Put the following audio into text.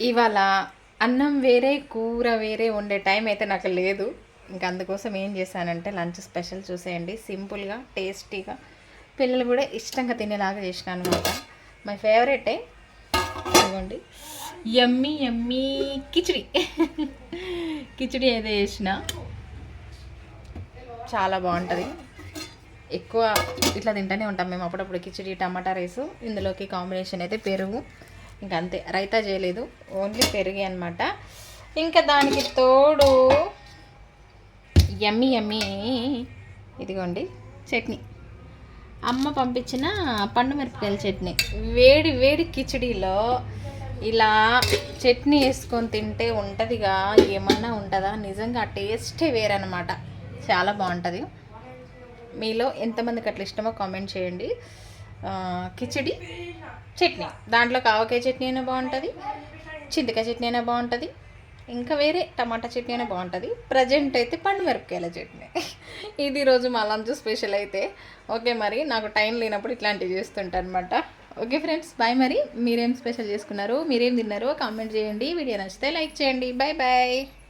ఇవాళ అన్నం వేరే కూర వేరే వండే టైం అయితే నాకు లేదు. ఇంకా అందుకోసం ఏం చేశానంటే లంచ్ స్పెషల్ చూసేయండి, సింపుల్గా టేస్టీగా పిల్లలు కూడా ఇష్టంగా తినేలాగా చేసిన అనమాట. మై ఫేవరెటే. ఇదిగోండి, యమ్మీ యమ్మీ కిచిడి. కిచిడి అయితే చేసిన చాలా బాగుంటుంది. ఎక్కువ ఇట్లా తింటూనే ఉంటాం మేము అప్పుడప్పుడు, కిచిడి టమాటా రైసు. ఇందులోకి కాంబినేషన్ అయితే పెరుగు, ఇంకా అంతే. రైతా చేయలేదు, ఓన్లీ పెరిగి అనమాట. ఇంకా దానికి తోడు యమ్మీ యమ్మీ ఇదిగోండి చట్నీ, అమ్మ పంపించిన పండు మిరపకాయల చట్నీ. వేడి వేడి కిచిడీలో ఇలా చట్నీ వేసుకొని తింటే ఉంటుందిగా, ఏమన్నా ఉంటుందా? నిజంగా టేస్టే వేరనమాట, చాలా బాగుంటుంది. మీలో ఎంతమందికి అట్లా ఇష్టమో కామెంట్ చేయండి. కిచిడి చట్నీ, దాంట్లో కావకాయ చట్నీ అయినా బాగుంటుంది, చింతకాయ చట్నీ అయినా బాగుంటుంది, ఇంకా వేరే టమాటా చట్నీ అయినా బాగుంటుంది. ప్రజెంట్ అయితే పండు మిరపకాయల చట్నీ. ఇది రోజు మా లంచ్ స్పెషల్ అయితే. ఓకే, మరి నాకు టైం లేనప్పుడు ఇట్లాంటివి చేస్తుంటా అనమాట. Okay friends, bye. మరి మీరేం స్పెషల్ చేసుకున్నారు, మీరేం తిన్నారు కామెంట్ చేయండి. వీడియో నచ్చితే లైక్ చేయండి. Bye bye.